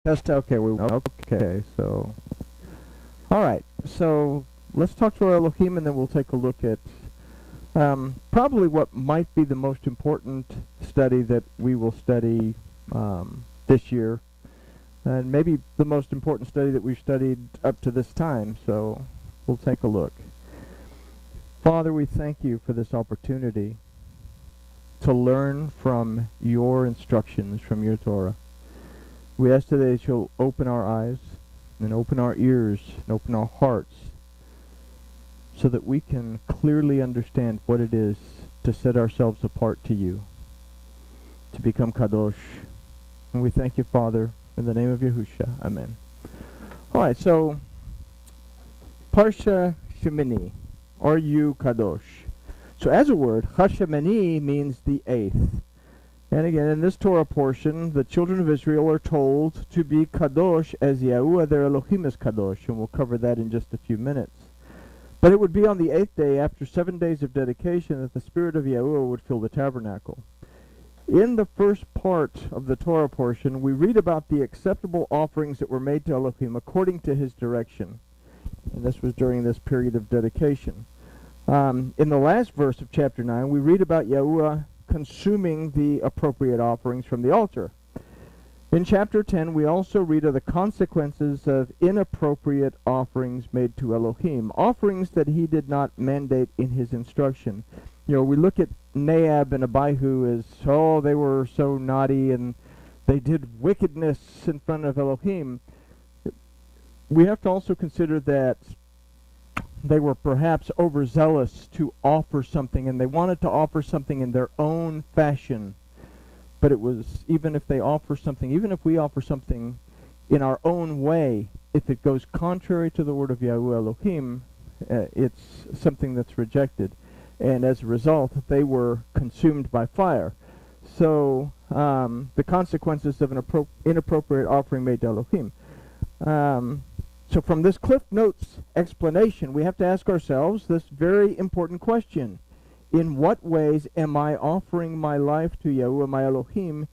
Test. Okay. So, all right. So let's talk to our Elohim, and then we'll take a look at probably what might be the most important study that we will study this year, and maybe the most important study that we've studied up to this time. So we'll take a look. Father, we thank you for this opportunity to learn from your instructions, from your Torah. We ask today that you'll open our eyes and open our ears and open our hearts so that we can clearly understand what it is to set ourselves apart to you, to become Kadosh. And we thank you, Father, in the name of Yahusha. Amen. All right, so Parsha Shemini, are you Kadosh? So as a word, Shemini means the eighth. And again, in this Torah portion, the children of Israel are told to be Kadosh as Yahuwah their Elohim is Kadosh, and we'll cover that in just a few minutes. But it would be on the eighth day, after 7 days of dedication, that the Spirit of Yahuwah would fill the tabernacle. In the first part of the Torah portion, we read about the acceptable offerings that were made to Elohim according to his direction. And this was during this period of dedication. In the last verse of chapter 9, we read about Yahuwah consuming the appropriate offerings from the altar. In chapter 10, we also read of the consequences of inappropriate offerings made to Elohim, offerings that he did not mandate in his instruction. You know, we look at Nadab and Abihu as, oh, they were so naughty and they did wickedness in front of Elohim. We have to also consider that they were perhaps overzealous to offer something, and they wanted to offer something in their own fashion. But it was, even if we offer something in our own way, if it goes contrary to the word of Yahuwah Elohim, it's something that's rejected. And as a result, they were consumed by fire. So, the consequences of an inappropriate offering made to Elohim. So from this Cliff Notes explanation, we have to ask ourselves this very important question. In what ways am I offering my life to Yahuwah, my Elohim,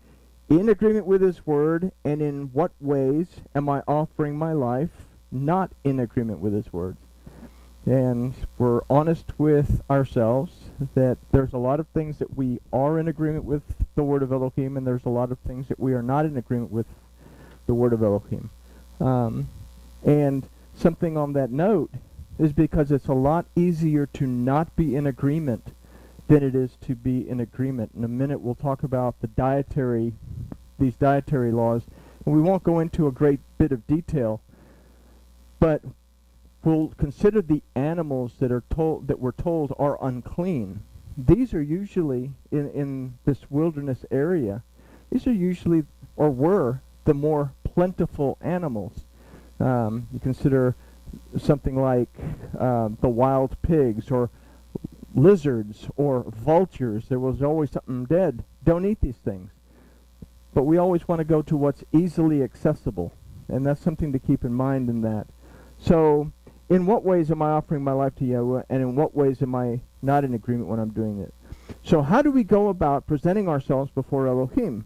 in agreement with his word, and in what ways am I offering my life not in agreement with his word? And we're honest with ourselves that there's a lot of things that we are in agreement with the word of Elohim, and there's a lot of things that we are not in agreement with the word of Elohim. And something on that note is because it's a lot easier to not be in agreement than it is to be in agreement. In a minute we'll talk about these dietary laws, and we won't go into a great bit of detail, but we'll consider the animals that we're told are unclean. These are usually in this wilderness area. These are usually, or were, the more plentiful animals. You consider something like the wild pigs or lizards or vultures. There was always something dead. Don't eat these things. But we always want to go to what's easily accessible, and that's something to keep in mind in that. So, in what ways am I offering my life to Yahuwah, and in what ways am I not in agreement when I'm doing it? So how do we go about presenting ourselves before Elohim?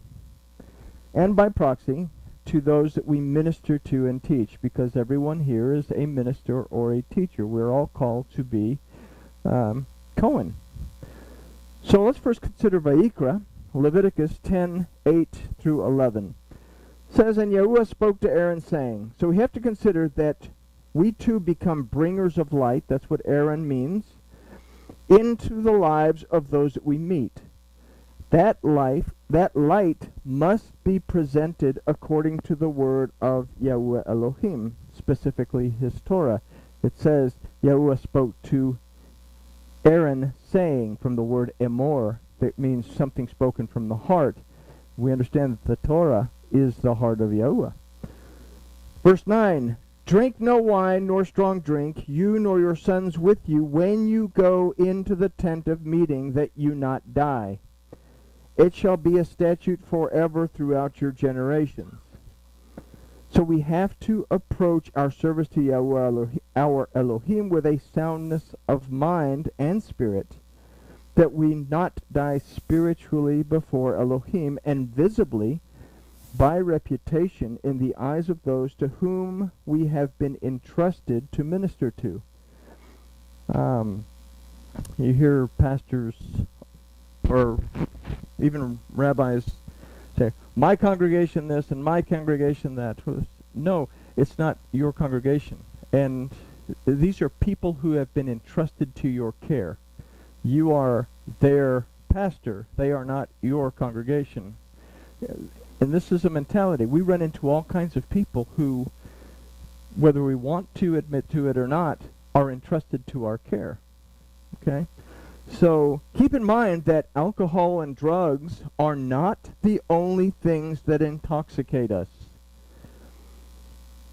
And by proxy, to those that we minister to and teach, because everyone here is a minister or a teacher. We're all called to be Cohen. So let's first consider Vayikra, Leviticus 10:8 through 11. It says, and Yahuwah spoke to Aaron, saying, so we have to consider that we too become bringers of light, that's what Aaron means, into the lives of those that we meet. That light must be presented according to the word of Yahuwah Elohim, specifically his Torah. It says, Yahuwah spoke to Aaron, saying, from the word emor, that means something spoken from the heart. We understand that the Torah is the heart of Yahuwah. Verse 9, drink no wine nor strong drink, you nor your sons with you, when you go into the tent of meeting, that you not die. It shall be a statute forever throughout your generations. So we have to approach our service to Yahuwah, our Elohim, with a soundness of mind and spirit, that we not die spiritually before Elohim, and visibly by reputation in the eyes of those to whom we have been entrusted to minister to. You hear pastors or even rabbis say, my congregation this and my congregation that. No, it's not your congregation. And these are people who have been entrusted to your care. You are their pastor. They are not your congregation. And this is a mentality. We run into all kinds of people who, whether we want to admit to it or not, are entrusted to our care. Okay? So keep in mind that alcohol and drugs are not the only things that intoxicate us.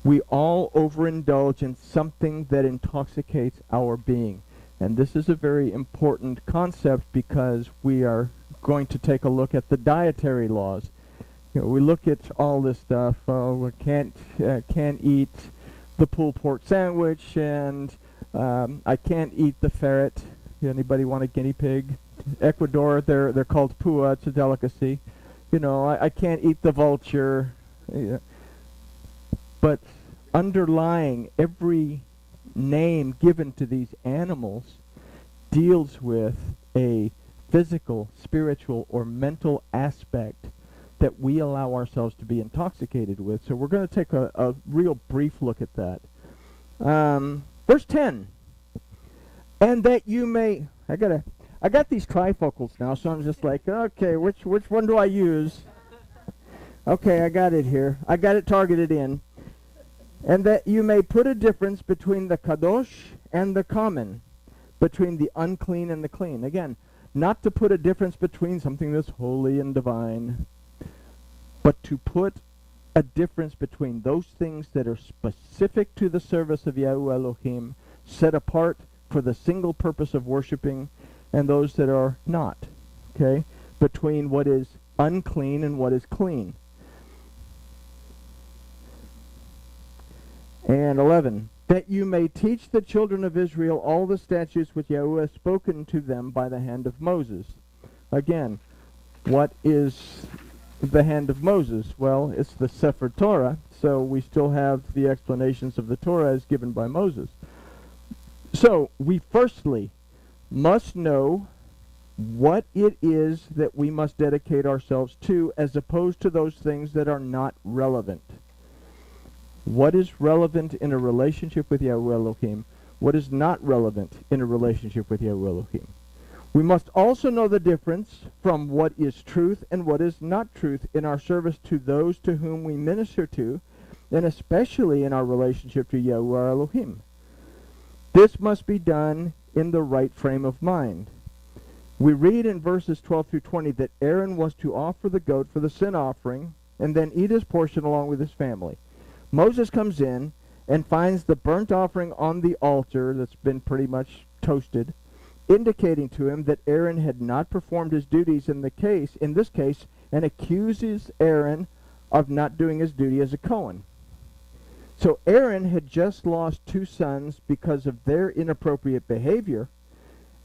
We all overindulge in something that intoxicates our being. And this is a very important concept because we are going to take a look at the dietary laws. You know, we look at all this stuff. We can't eat the pulled pork sandwich, and I can't eat the ferret. Anybody want a guinea pig? Ecuador, they're called pua. It's a delicacy. You know, I can't eat the vulture. Yeah. But underlying every name given to these animals deals with a physical, spiritual, or mental aspect that we allow ourselves to be intoxicated with. So we're going to take a real brief look at that. Verse 10. And that you may, I got these trifocals now, so I'm just like, okay, which one do I use? Okay, I got it here. I got it targeted in. And that you may put a difference between the kadosh and the common, between the unclean and the clean. Again, not to put a difference between something that's holy and divine, but to put a difference between those things that are specific to the service of Yahuwah Elohim, set apart for the single purpose of worshiping, and those that are not. Okay? Between what is unclean and what is clean. And 11, that you may teach the children of Israel all the statutes which Yahuwah has spoken to them by the hand of Moses. Again, what is the hand of Moses? Well, it's the Sefer Torah, so we still have the explanations of the Torah as given by Moses. So, we firstly must know what it is that we must dedicate ourselves to, as opposed to those things that are not relevant. What is relevant in a relationship with Yahuwah Elohim? What is not relevant in a relationship with Yahuwah Elohim? We must also know the difference from what is truth and what is not truth in our service to those to whom we minister to, and especially in our relationship to Yahuwah Elohim. This must be done in the right frame of mind. We read in verses 12 through 20 that Aaron was to offer the goat for the sin offering and then eat his portion along with his family. Moses comes in and finds the burnt offering on the altar that's been pretty much toasted, indicating to him that Aaron had not performed his duties in this case, and accuses Aaron of not doing his duty as a Cohen. So Aaron had just lost 2 sons because of their inappropriate behavior,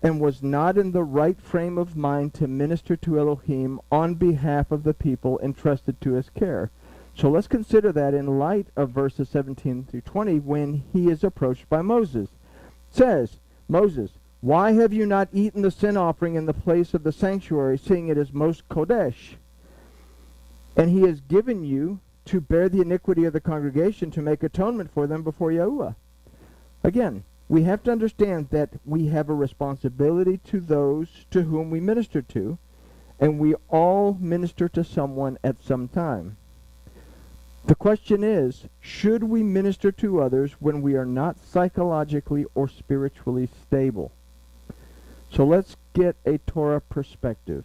and was not in the right frame of mind to minister to Elohim on behalf of the people entrusted to his care. So let's consider that in light of verses 17 through 20 when he is approached by Moses. It says, Moses, why have you not eaten the sin offering in the place of the sanctuary, seeing it is most kodesh? And he has given you to bear the iniquity of the congregation, to make atonement for them before Yahuwah. Again, we have to understand that we have a responsibility to those to whom we minister to, and we all minister to someone at some time. The question is, should we minister to others when we are not psychologically or spiritually stable? So let's get a Torah perspective.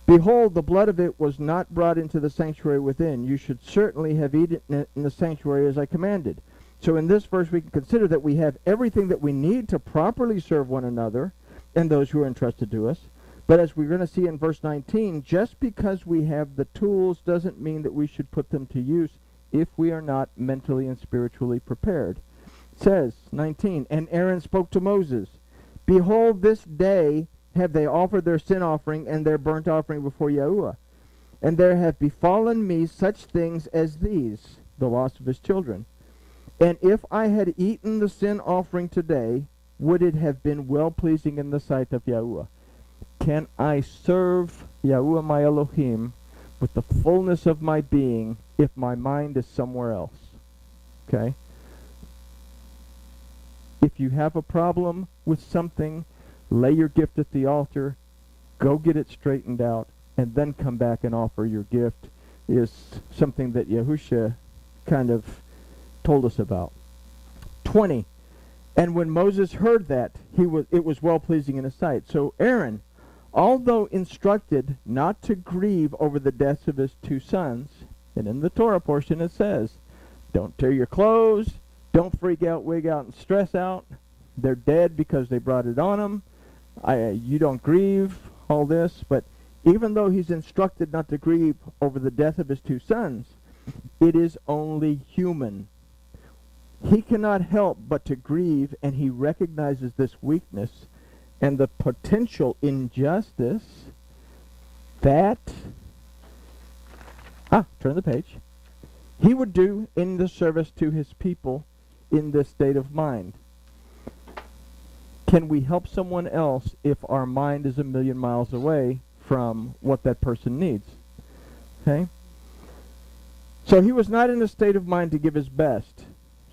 Behold, the blood of it was not brought into the sanctuary within. You should certainly have eaten it in the sanctuary as I commanded. So in this verse we can consider that we have everything that we need to properly serve one another and those who are entrusted to us. But as we're going to see in verse 19, just because we have the tools doesn't mean that we should put them to use if we are not mentally and spiritually prepared. It says, 19, and Aaron spoke to Moses, behold, this day have they offered their sin offering and their burnt offering before Yahuwah. and there have befallen me such things as these, the loss of his children. And if I had eaten the sin offering today, would it have been well-pleasing in the sight of Yahuwah? Can I serve Yahuwah my Elohim with the fullness of my being if my mind is somewhere else? Okay? If you have a problem with something, lay your gift at the altar, go get it straightened out, and then come back and offer your gift, is something that Yahusha kind of told us about. 20. And when Moses heard that, it was well-pleasing in his sight. So Aaron, although instructed not to grieve over the deaths of his two sons, and in the Torah portion it says, don't tear your clothes, don't freak out, wig out, and stress out. They're dead because they brought it on them. You don't grieve, all this. But even though he's instructed not to grieve over the death of his two sons, it is only human. He cannot help but to grieve, and he recognizes this weakness and the potential injustice that, turn the page, he would do in the service to his people in this state of mind. Can we help someone else if our mind is a million miles away from what that person needs? Okay? So he was not in a state of mind to give his best.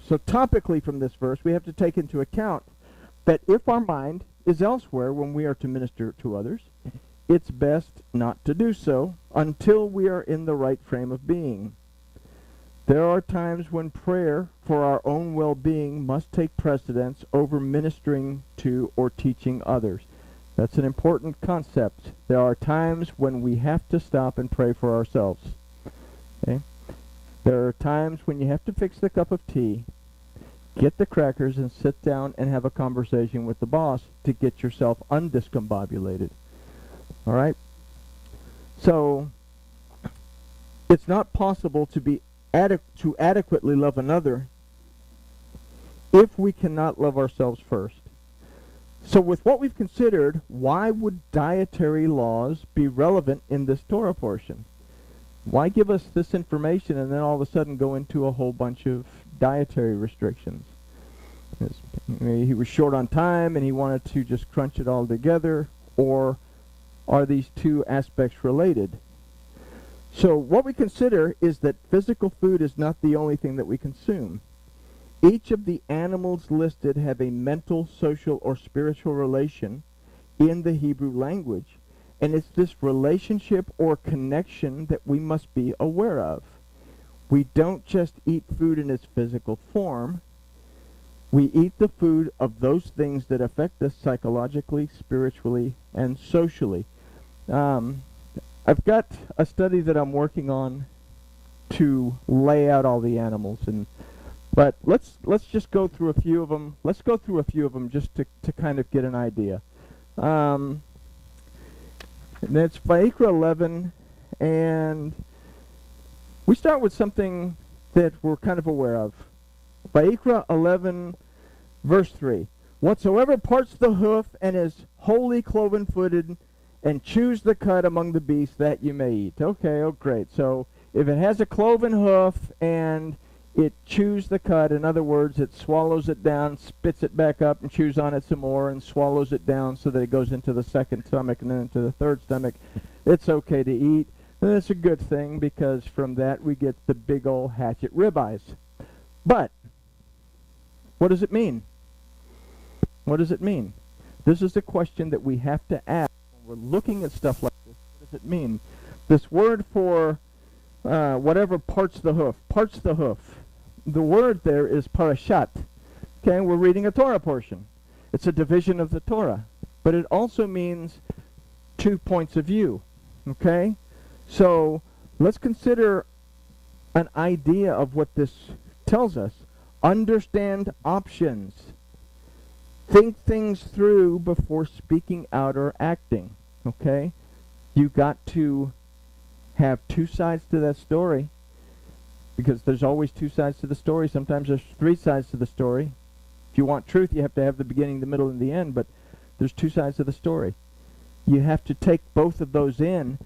So topically from this verse, we have to take into account that if our mind is elsewhere when we are to minister to others, it's best not to do so until we are in the right frame of being. There are times when prayer for our own well-being must take precedence over ministering to or teaching others. That's an important concept. There are times when we have to stop and pray for ourselves. Okay? There are times when you have to fix the cup of tea, get the crackers, and sit down and have a conversation with the boss to get yourself undiscombobulated. All right? So, it's not possible to adequately love another if we cannot love ourselves first. So with what we've considered, why would dietary laws be relevant in this Torah portion? Why give us this information and then all of a sudden go into a whole bunch of dietary restrictions? Maybe he was short on time and he wanted to just crunch it all together, or are these two aspects related? So what we consider is that physical food is not the only thing that we consume. Each of the animals listed have a mental, social, or spiritual relation in the Hebrew language. And it's this relationship or connection that we must be aware of. We don't just eat food in its physical form. We eat the food of those things that affect us psychologically, spiritually, and socially. I've got a study that I'm working on to lay out all the animals, but let's just go through a few of them. Let's go through a few of them just to kind of get an idea. And it's Vayikra 11, and we start with something that we're kind of aware of. Vayikra 11, verse 3. Whatsoever parts the hoof and is wholly cloven-footed, and chews the cud among the beasts, that you may eat. Okay, oh great. So if it has a cloven hoof and it chews the cud, in other words, it swallows it down, spits it back up, and chews on it some more, and swallows it down so that it goes into the second stomach and then into the third stomach, it's okay to eat. And it's a good thing, because from that we get the big old hatchet ribeyes. But what does it mean? What does it mean? This is the question that we have to ask when we're looking at stuff like this. What does it mean? This word for whatever parts the hoof. The word there is parashat. Okay, we're reading a Torah portion. It's a division of the Torah. But it also means 2 points of view. Okay? So let's consider an idea of what this tells us. Understand options. Think things through before speaking out or acting. Okay? You got to have two sides to that story, because there's always two sides to the story. Sometimes there's three sides to the story. If you want truth, you have to have the beginning, the middle, and the end, but there's two sides to the story. You have to take both of those in,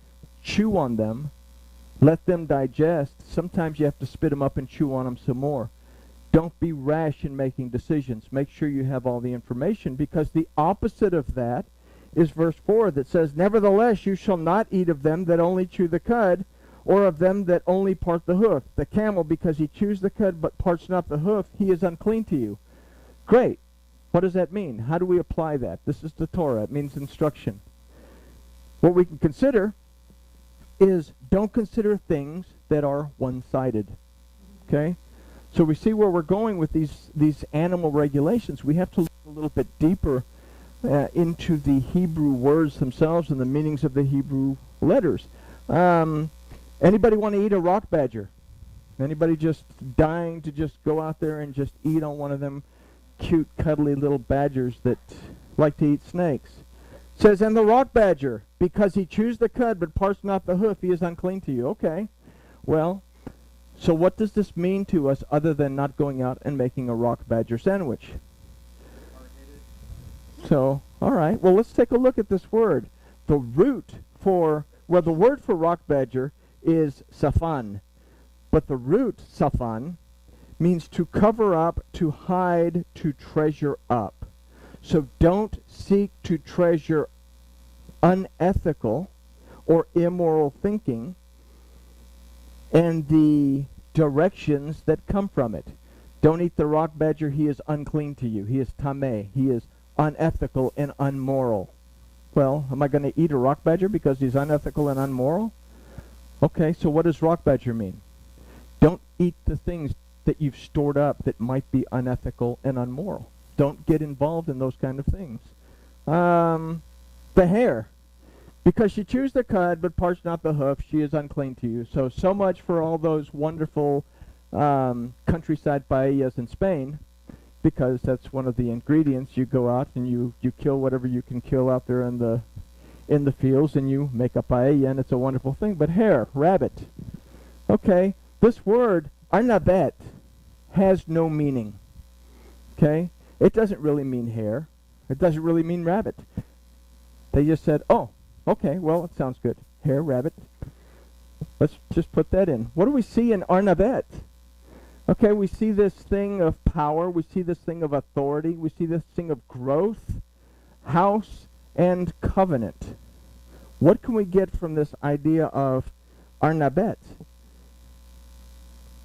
chew on them, Let them digest. Sometimes you have to spit them up and chew on them some more. Don't be rash in making decisions. Make sure you have all the information, because the opposite of that is verse 4 that says, "Nevertheless, you shall not eat of them that only chew the cud, or of them that only part the hoof. The camel, because he chews the cud but parts not the hoof, he is unclean to you." Great. What does that mean? How do we apply that? This is the Torah. It means instruction. What we can consider is, don't consider things that are one-sided. Okay? So we see where we're going with these animal regulations. We have to look a little bit deeper into the Hebrew words themselves and the meanings of the Hebrew letters. Anybody want to eat a rock badger? Anybody just dying to just go out there and just eat on one of them cute, cuddly little badgers that like to eat snakes? It says, "And the rock badger, because he chews the cud but parts not the hoof, he is unclean to you." Okay. Well, so what does this mean to us other than not going out and making a rock badger sandwich? So, all right. Well, let's take a look at this word. The word for rock badger is safan. But the root, safan, means to cover up, to hide, to treasure up. So don't seek to treasure unethical or immoral thinking and the directions that come from it. Don't eat the rock badger. He is unclean to you. He is tameh. He is unethical and unmoral. Well, am I going to eat a rock badger because he's unethical and unmoral? Okay, so what does rock badger mean? Don't eat the things that you've stored up that might be unethical and unmoral. Don't get involved in those kind of things. The hare. Because she chews the cud but parts not the hoof, she is unclean to you. So much for all those wonderful countryside paellas in Spain, because that's one of the ingredients. You go out and you kill whatever you can kill out there in the fields, and you make a paella, and it's a wonderful thing. But hare, rabbit. Okay, this word, arnabet, has no meaning. Okay? It doesn't really mean hare. It doesn't really mean rabbit. They just said, oh, okay, well, it sounds good. Hare, rabbit. Let's just put that in. What do we see in arnabet? Okay, we see this thing of power. We see this thing of authority. We see this thing of growth, house, and covenant. What can we get from this idea of arnabet?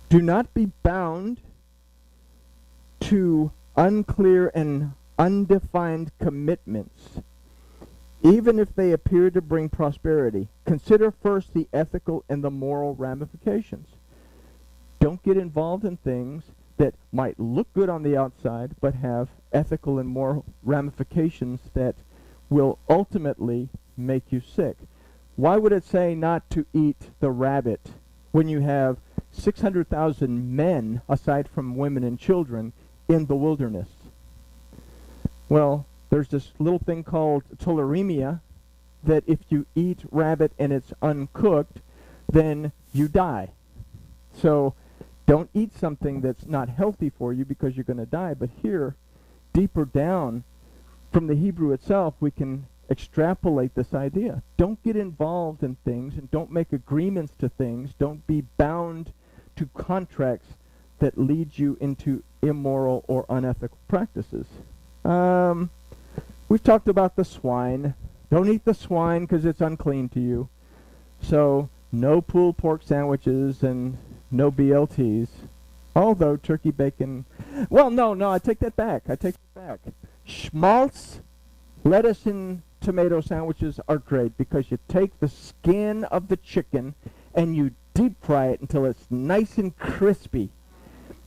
Do not be bound to unclear and undefined commitments, even if they appear to bring prosperity. Consider first the ethical and the moral ramifications. Don't get involved in things that might look good on the outside but have ethical and moral ramifications that will ultimately make you sick. Why would it say not to eat the rabbit when you have 600,000 men, aside from women and children, in the wilderness? Well, there's this little thing called tularemia, that if you eat rabbit and it's uncooked, then you die. So don't eat something that's not healthy for you because you're going to die. But here, deeper down from the Hebrew itself, we can extrapolate this idea. Don't get involved in things and don't make agreements to things. Don't be bound to contracts that lead you into immoral or unethical practices. We've talked about the swine. Don't eat the swine because it's unclean to you. So no pulled pork sandwiches and no BLTs. Although turkey bacon... Well, no, I take that back. Schmaltz, lettuce, and tomato sandwiches are great because you take the skin of the chicken and you deep fry it until it's nice and crispy.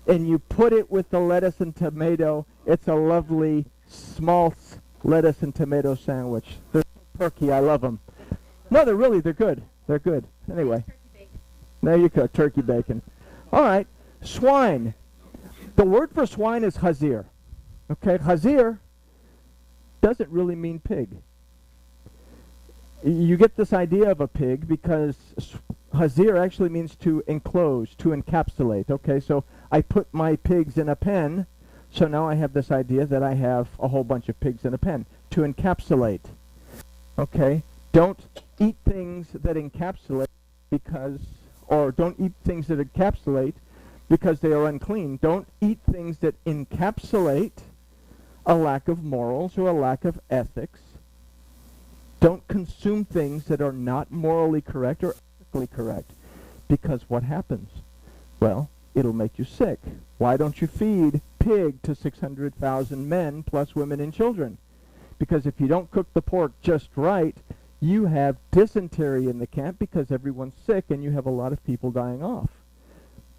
And you put it with the lettuce and tomato. It's a lovely Schmaltz lettuce and tomato sandwich. They're perky. I love them. No, they're good. They're good. Anyway. There you go, turkey bacon. All right, swine. The word for swine is hazir. Okay, hazir doesn't really mean pig. You get this idea of a pig because hazir actually means to enclose, to encapsulate. Okay, so I put my pigs in a pen, so now I have this idea that I have a whole bunch of pigs in a pen. To encapsulate. Okay, don't eat things that encapsulate because or don't eat things that encapsulate because they are unclean. Don't eat things that encapsulate a lack of morals or a lack of ethics. Don't consume things that are not morally correct or ethically correct. Because what happens? Well, it'll make you sick. Why don't you feed pig to 600,000 men plus women and children? Because if you don't cook the pork just right, you have dysentery in the camp because everyone's sick and you have a lot of people dying off.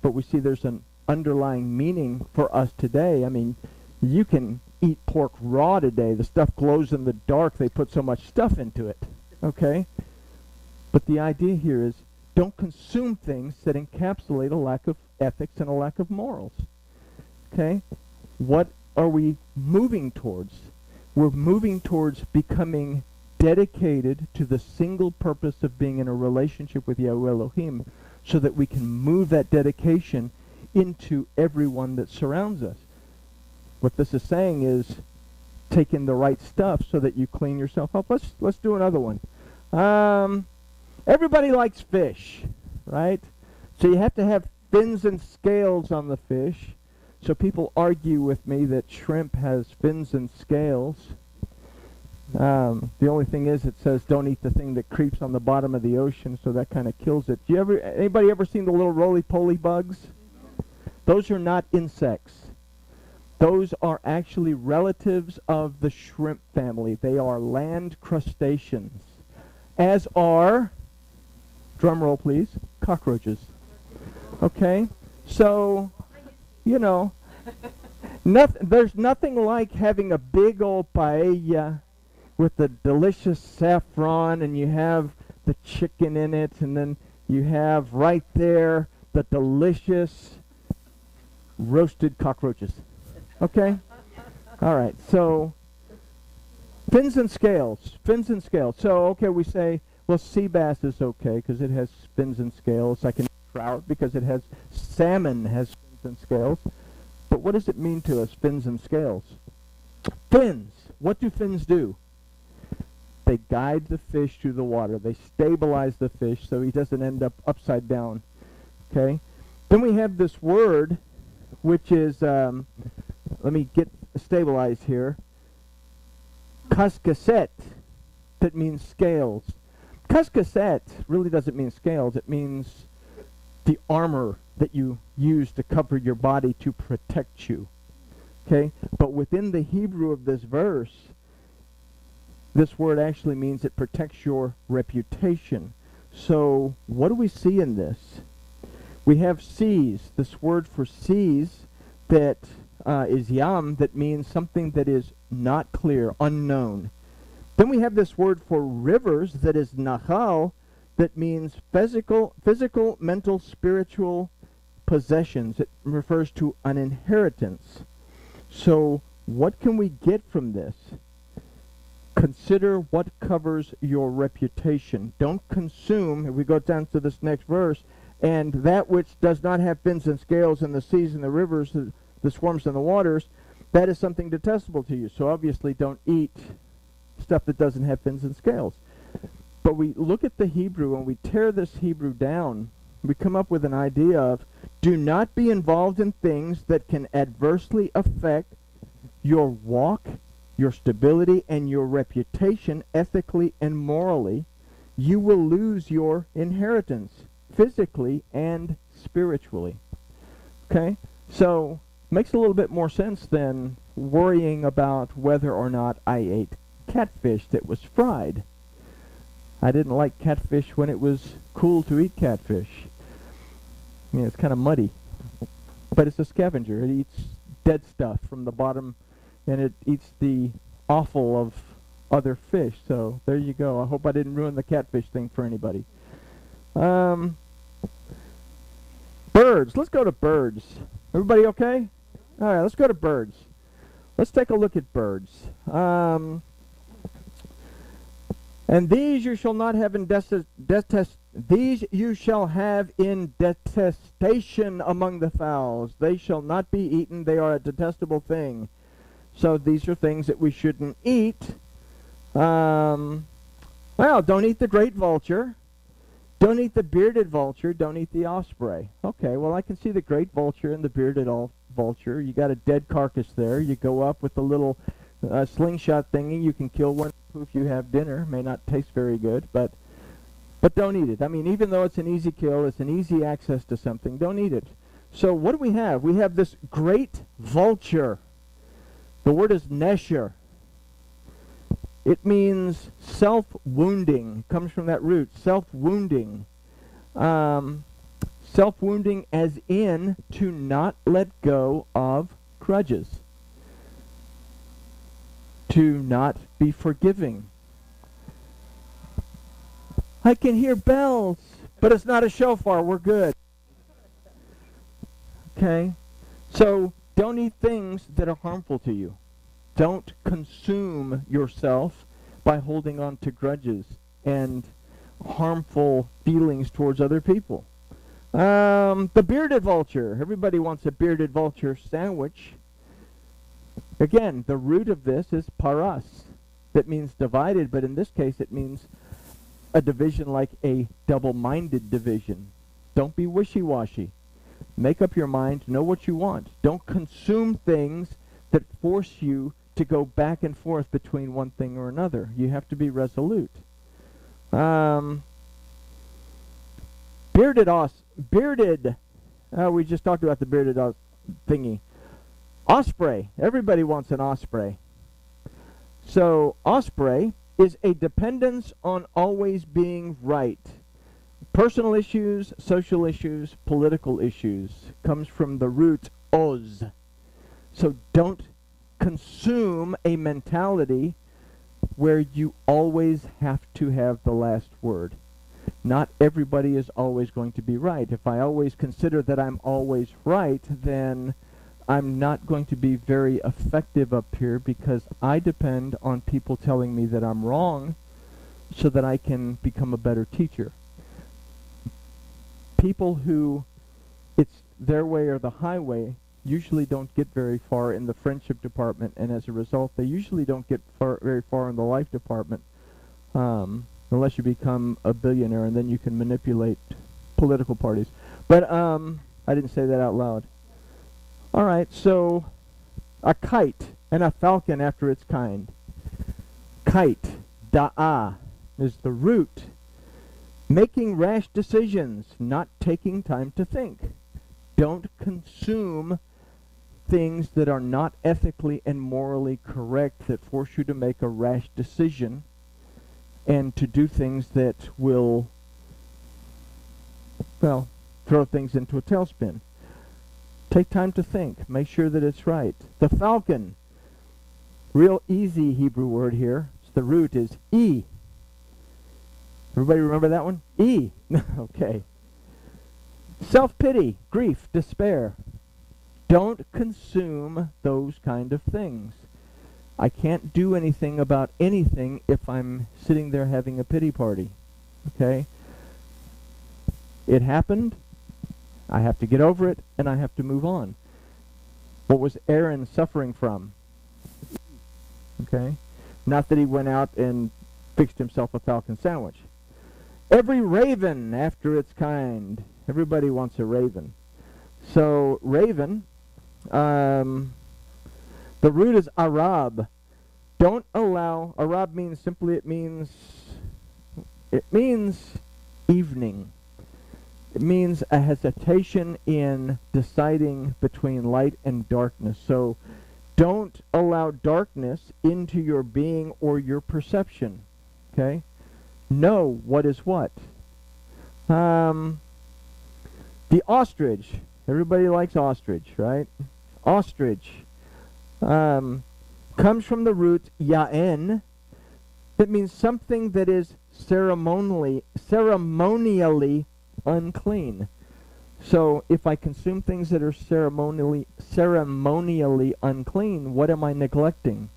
But we see there's an underlying meaning for us today. I mean, you can eat pork raw today. The stuff glows in the dark. They put so much stuff into it. Okay? But the idea here is don't consume things that encapsulate a lack of ethics and a lack of morals. Okay? What are we moving towards? We're moving towards becoming dedicated to the single purpose of being in a relationship with Yahweh Elohim so that we can move that dedication into everyone that surrounds us. What this is saying is take in the right stuff so that you clean yourself up. Let's do another one. Everybody likes fish, right? So you have to have fins and scales on the fish. So people argue with me that shrimp has fins and scales. The only thing is it says don't eat the thing that creeps on the bottom of the ocean, so that kind of kills it. Anybody ever seen the little roly-poly bugs? Those are not insects. Those are actually relatives of the shrimp family. They are land crustaceans, as are, drum roll please, cockroaches. Okay? So, you know, there's nothing like having a big old paella with the delicious saffron, and you have the chicken in it, and then you have right there the delicious roasted cockroaches. Okay? All right. So, fins and scales. Fins and scales. So, okay, we say, well, sea bass is okay because it has fins and scales. I can trout because it has, salmon has fins and scales. But what does it mean to us, fins and scales? Fins. What do fins do? They guide the fish through the water. They stabilize the fish so he doesn't end up upside down. Okay? Then we have this word, which is, let me get stabilized here, kaskaset, that means scales. Kaskaset really doesn't mean scales. It means the armor that you use to cover your body to protect you. Okay? But within the Hebrew of this verse, this word actually means it protects your reputation. So what do we see in this? We have seas, this word for seas that is yam, that means something that is not clear, unknown. Then we have this word for rivers that is nahal, that means physical, mental, spiritual possessions. It refers to an inheritance. So what can we get from this? Consider what covers your reputation. Don't consume, if we go down to this next verse, and that which does not have fins and scales in the seas and the rivers, the swarms and the waters, that is something detestable to you. So obviously don't eat stuff that doesn't have fins and scales. But we look at the Hebrew and we tear this Hebrew down. We come up with an idea of do not be involved in things that can adversely affect your walk, your stability, and your reputation ethically and morally. You will lose your inheritance physically and spiritually. Okay? So, makes a little bit more sense than worrying about whether or not I ate catfish that was fried. I didn't like catfish when it was cool to eat catfish. I mean, it's kind of muddy. But it's a scavenger. It eats dead stuff from the bottom, and it eats the offal of other fish. So, there you go. I hope I didn't ruin the catfish thing for anybody. Birds. Let's go to birds. Everybody okay? All right, let's go to birds. Let's take a look at birds. And these you shall not have in these you shall have in detestation among the fowls. They shall not be eaten. They are a detestable thing. So these are things that we shouldn't eat. Well, don't eat the great vulture. Don't eat the bearded vulture, don't eat the osprey. Okay, well, I can see the great vulture and the bearded vulture. You got a dead carcass there. You go up with a little slingshot thingy. You can kill one if you have dinner. May not taste very good, but don't eat it. I mean, even though it's an easy kill, it's an easy access to something, don't eat it. So what do we have? We have this great vulture. The word is nesher. It means self-wounding. Comes from that root, self-wounding. Self-wounding as in to not let go of grudges. To not be forgiving. I can hear bells, but it's not a shofar. We're good. Okay? So don't eat things that are harmful to you. Don't consume yourself by holding on to grudges and harmful feelings towards other people. The bearded vulture. Everybody wants a bearded vulture sandwich. Again, the root of this is paras. That means divided, but in this case it means a division like a double-minded division. Don't be wishy-washy. Make up your mind, know what you want. Don't consume things that force you to go back and forth between one thing or another. You have to be resolute. Bearded. We just talked about the bearded thingy. Osprey. Everybody wants an osprey. So osprey is a dependence on always being right. Personal issues, social issues, political issues. Comes from the root oz. So don't consume a mentality where you always have to have the last word. Not everybody is always going to be right. If I always consider that I'm always right, then I'm not going to be very effective up here because I depend on people telling me that I'm wrong so that I can become a better teacher. People who it's their way or the highway usually don't get very far in the friendship department, and as a result, they usually don't get very far in the life department unless you become a billionaire, and then you can manipulate political parties. But I didn't say that out loud. All right, so a kite and a falcon after its kind. Kite, da'ah, is the root. Making rash decisions, not taking time to think. Don't consume things that are not ethically and morally correct that force you to make a rash decision and to do things that will, well, throw things into a tailspin. Take time to think. Make sure that it's right. The falcon, real easy Hebrew word here. The root is E. Everybody remember that one? E. Okay. Self-pity, grief, despair. Don't consume those kind of things. I can't do anything about anything if I'm sitting there having a pity party. Okay? It happened. I have to get over it, and I have to move on. What was Aaron suffering from? Okay? Not that he went out and fixed himself a falcon sandwich. Every raven after its kind. Everybody wants a raven. So, raven, the root is arab. Don't allow, arab means simply, it means evening. It means a hesitation in deciding between light and darkness. So, don't allow darkness into your being or your perception. Okay? Know what is what. The ostrich. Everybody likes ostrich, right? Ostrich comes from the root ya'en. That means something that is ceremonially unclean. So if I consume things that are ceremonially unclean, what am I neglecting?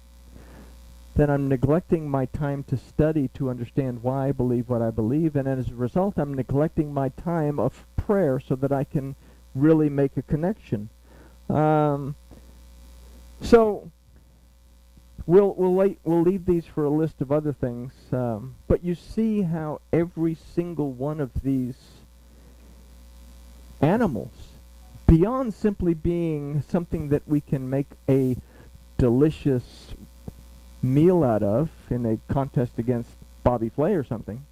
Then I'm neglecting my time to study to understand why I believe what I believe, and as a result I'm neglecting my time of prayer so that I can really make a connection. So We'll leave these for a list of other things, but you see how every single one of these animals, beyond simply being something that we can make a delicious meal out of in a contest against Bobby Flay or something,